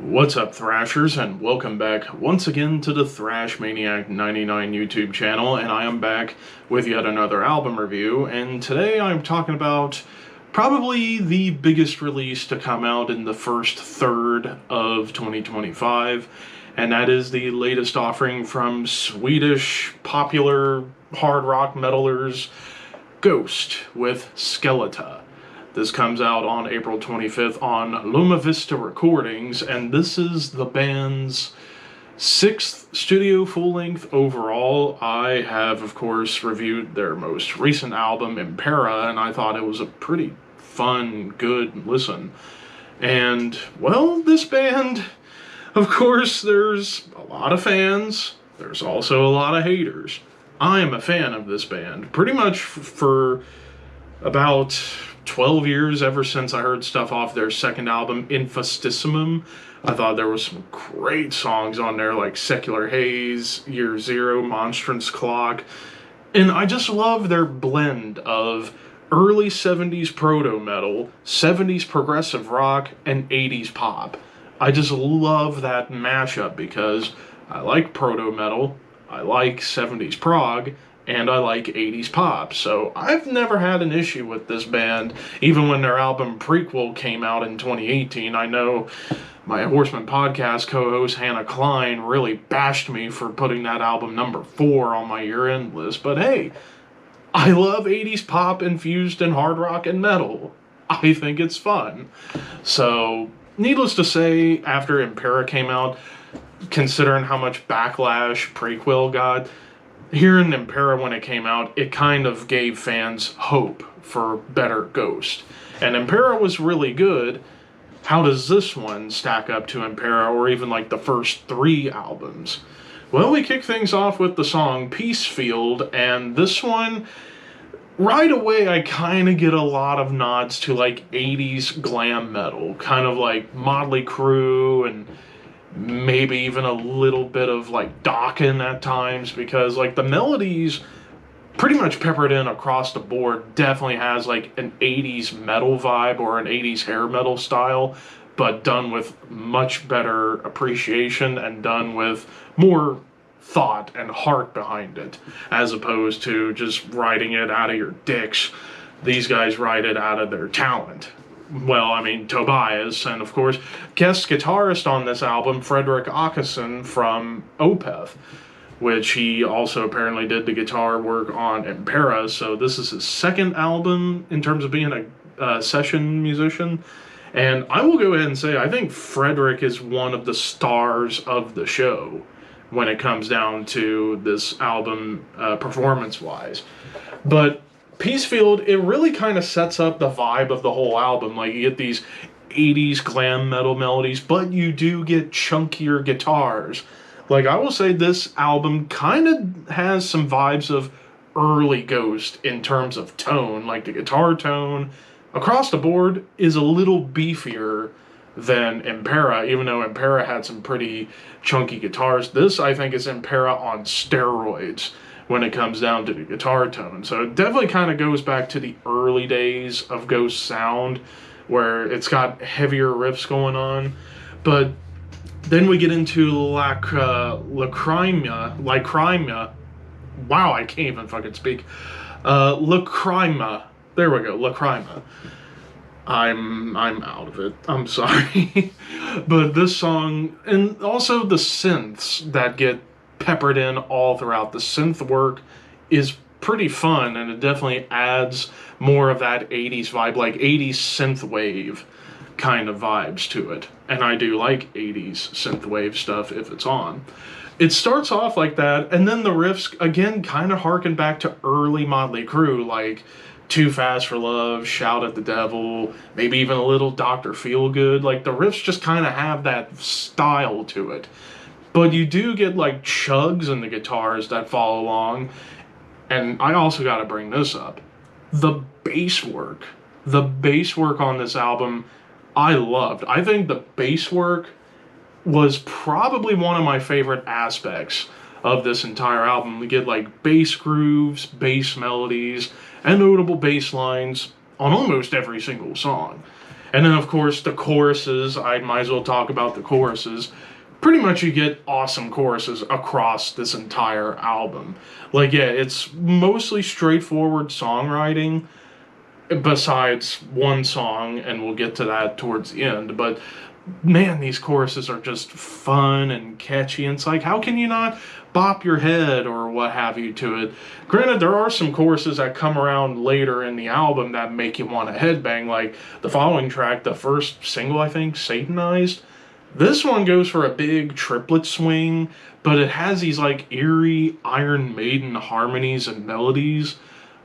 What's up, Thrashers, and welcome back once again to the Thrash Maniac 99 YouTube channel, and I am back with yet another album review, and today I'm talking about probably the biggest release to come out in the first third of 2025, and that is the latest offering from Swedish popular hard rock metalers, Ghost with SKELETA. This comes out on April 25th on Loma Vista Recordings, and this is the band's 6th studio full-length overall. I have, of course, reviewed their most recent album, Impera, and I thought it was a pretty fun, good listen. And, well, this band, of course, there's a lot of fans. There's also a lot of haters. I am a fan of this band, pretty much for about 12 years, ever since I heard stuff off their second album, Infestissimum. I thought there was some great songs on there, like Secular Haze, Year Zero, Monstrance Clock. And I just love their blend of early 70s proto-metal, 70s progressive rock, and 80s pop. I just love that mashup because I like proto-metal, I like 70s prog, and I like 80s pop, so I've never had an issue with this band, even when their album Prequel came out in 2018. I know my Horseman podcast co-host Hannah Klein really bashed me for putting that album number 4 on my year-end list, but hey, I love 80s pop infused in hard rock and metal. I think it's fun. So, needless to say, after Impera came out, considering how much backlash Prequel got, hearing Impera when it came out, it kind of gave fans hope for better Ghost. And Impera was really good. How does this one stack up to Impera, or even like the first 3 albums? Well, we kick things off with the song Peacefield, and this one, right away I kind of get a lot of nods to like 80s glam metal, kind of like Motley Crue and maybe even a little bit of like Dokken at times, because like the melodies pretty much peppered in across the board definitely has like an 80s metal vibe or an 80s hair metal style, but done with much better appreciation and done with more thought and heart behind it, as opposed to just writing it out of your dicks. These guys write it out of their talent. Well, I mean, Tobias, and of course, guest guitarist on this album, Fredrik Åkesson from Opeth, which he also apparently did the guitar work on Impera, so this is his second album in terms of being a session musician. And I will go ahead and say, I think Fredrik is one of the stars of the show when it comes down to this album performance-wise. But Peacefield, it really kind of sets up the vibe of the whole album. Like, you get these 80s glam metal melodies, but you do get chunkier guitars. Like, I will say this album kind of has some vibes of early Ghost in terms of tone. Like, the guitar tone across the board is a little beefier than Impera, even though Impera had some pretty chunky guitars. This, I think, is Impera on steroids when it comes down to the guitar tone. So it definitely kind of goes back to the early days of Ghost sound, where it's got heavier riffs going on. But then we get into Lacrima. Wow, I can't even fucking speak. Lacrima. There we go, Lacrima. I'm out of it. I'm sorry. But this song, and also the synths that get peppered in all throughout. The synth work is pretty fun, and it definitely adds more of that 80s vibe, like 80s synthwave kind of vibes to it. And I do like 80s synthwave stuff if it's on. It starts off like that, and then the riffs, again, kind of harken back to early Motley Crue, like Too Fast for Love, Shout at the Devil, maybe even a little Dr. Feelgood. Like, the riffs just kind of have that style to it. But you do get like chugs in the guitars that follow along. And I also got to bring this up. The bass work. The bass work on this album, I loved. I think the bass work was probably one of my favorite aspects of this entire album. We get like bass grooves, bass melodies, and notable bass lines on almost every single song. And then, of course, the choruses, I might as well talk about the choruses. Pretty much you get awesome choruses across this entire album. Like, yeah, it's mostly straightforward songwriting, besides one song, and we'll get to that towards the end. But man, these choruses are just fun and catchy. And it's like, how can you not bop your head or what have you to it? Granted, there are some choruses that come around later in the album that make you want to headbang, like the following track, the first single, I think, Satanized. This one goes for a big triplet swing, but it has these like eerie Iron Maiden harmonies and melodies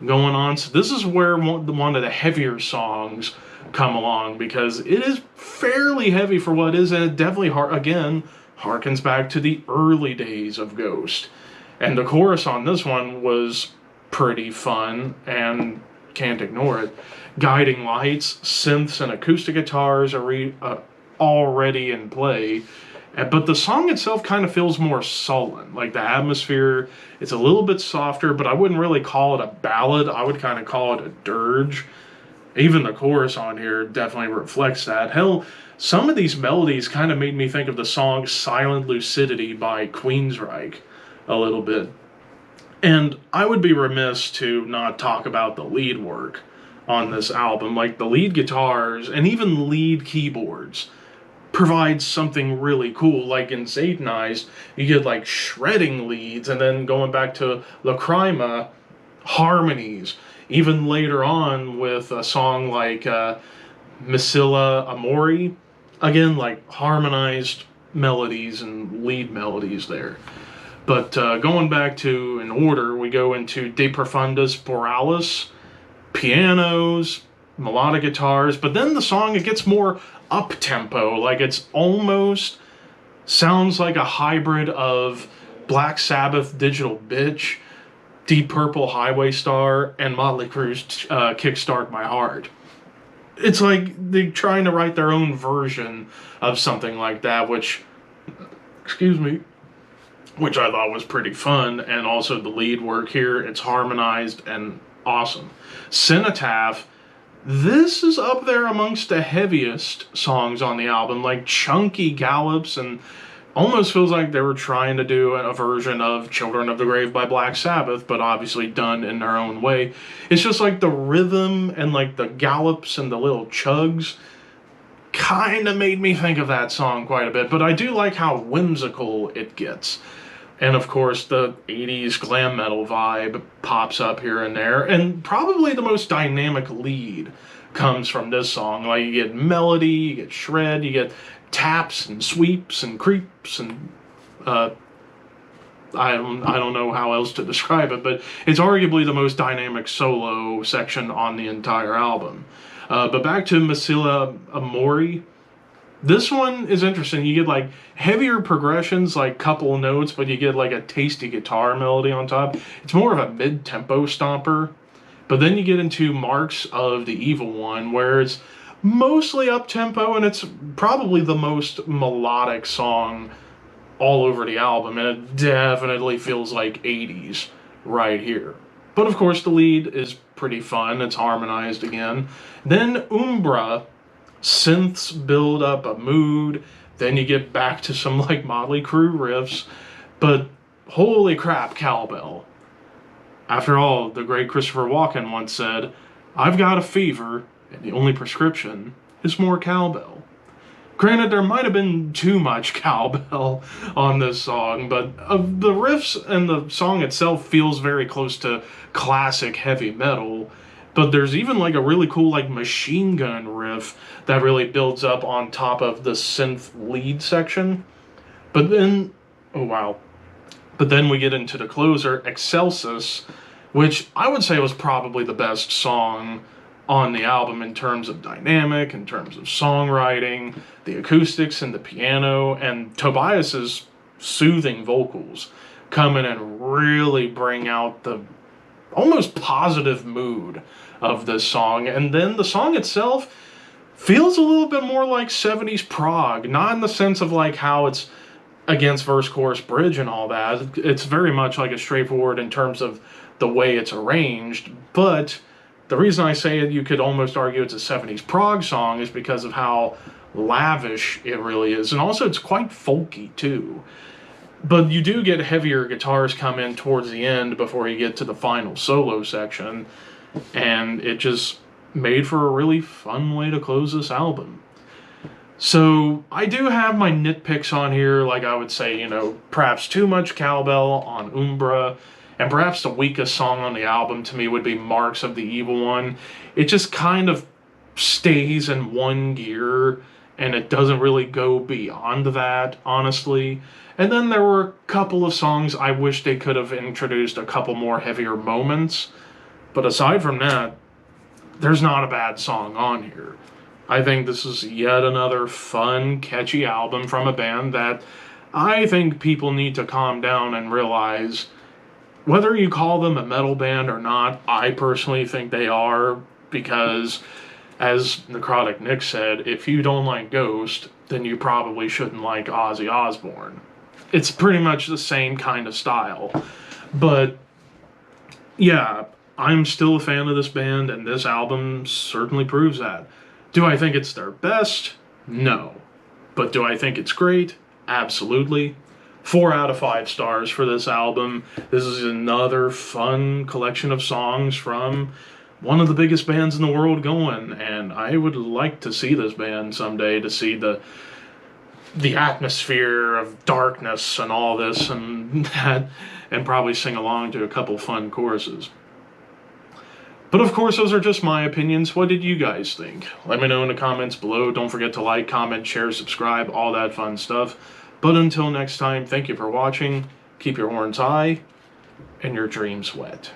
going on. So this is where one of the heavier songs come along, because it is fairly heavy for what it is, and it definitely, again, harkens back to the early days of Ghost. And the chorus on this one was pretty fun, and can't ignore it. Guiding lights, synths, and acoustic guitars are already in play. But the song itself kind of feels more sullen. Like, the atmosphere, it's a little bit softer, but I wouldn't really call it a ballad. I would kind of call it a dirge. Even the chorus on here definitely reflects that. Hell, some of these melodies kind of made me think of the song Silent Lucidity by Queensryche a little bit. And I would be remiss to not talk about the lead work on this album. Like, the lead guitars and even lead keyboards provides something really cool. Like in Satanized, you get like shredding leads, and then going back to Lacrima, harmonies. Even later on with a song like Miscela Amori, again, like harmonized melodies and lead melodies there. But going back to, in order, we go into De Profundis Borealis, pianos, melodic guitars, but then the song, it gets more up-tempo. Like, it's almost sounds like a hybrid of Black Sabbath Digital Bitch, Deep Purple Highway Star, and Motley Crue's Kickstart My Heart. It's like they're trying to write their own version of something like that, which, excuse me, which I thought was pretty fun. And also the lead work here, it's harmonized and awesome. Cenotaph, this is up there amongst the heaviest songs on the album, like chunky gallops, and almost feels like they were trying to do a version of Children of the Grave by Black Sabbath, but obviously done in their own way. It's just like the rhythm and like the gallops and the little chugs kind of made me think of that song quite a bit, but I do like how whimsical it gets. And of course, the 80s glam metal vibe pops up here and there. And probably the most dynamic lead comes from this song. Like, you get melody, you get shred, you get taps and sweeps and creeps, and I don't know how else to describe it, but it's arguably the most dynamic solo section on the entire album. But back to Miscela Amori. This one is interesting. You get like heavier progressions, like couple notes, but you get like a tasty guitar melody on top. It's more of a mid-tempo stomper. But then you get into Marks of the Evil One, where it's mostly up-tempo, and it's probably the most melodic song all over the album, and it definitely feels like 80s right here. But of course, the lead is pretty fun. It's harmonized again. Then Umbra, synths build up a mood, then you get back to some like Motley Crue riffs, but holy crap, cowbell. After all, the great Christopher Walken once said, "I've got a fever, and the only prescription is more cowbell." Granted, there might have been too much cowbell on this song, but the riffs and the song itself feels very close to classic heavy metal. But there's even like a really cool like machine gun riff that really builds up on top of the synth lead section. But then, oh wow. But then we get into the closer, Excelsis, which I would say was probably the best song on the album in terms of dynamic, in terms of songwriting, the acoustics and the piano, and Tobias's soothing vocals come in and really bring out the almost positive mood of this song. And then the song itself feels a little bit more like 70s prog, not in the sense of like how it's against verse, chorus, bridge and all that. It's very much like a straightforward in terms of the way it's arranged, but The reason I say it, you could almost argue it's a 70s prog song, is because of how lavish it really is. And also it's quite folky too. But you do get heavier guitars come in towards the end before you get to the final solo section. And it just made for a really fun way to close this album. So I do have my nitpicks on here, like I would say, perhaps too much cowbell on Umbra, and perhaps the weakest song on the album to me would be Marks of the Evil One. It just kind of stays in one gear, and it doesn't really go beyond that, honestly. And then there were a couple of songs I wish they could have introduced a couple more heavier moments. But aside from that, there's not a bad song on here. I think this is yet another fun, catchy album from a band that I think people need to calm down and realize, whether you call them a metal band or not, I personally think they are, because, as Necrotic Nick said, if you don't like Ghost, then you probably shouldn't like Ozzy Osbourne. It's pretty much the same kind of style. But, yeah, I'm still a fan of this band, and this album certainly proves that. Do I think it's their best? No. But do I think it's great? Absolutely. 4 out of 5 stars for this album. This is another fun collection of songs from one of the biggest bands in the world going, and I would like to see this band someday, to see the atmosphere of darkness and all this and that, and probably sing along to a couple fun choruses. But of course, those are just my opinions. What did you guys think? Let me know in the comments below. Don't forget to like, comment, share, subscribe, all that fun stuff. But until next time, thank you for watching. Keep your horns high and your dreams wet.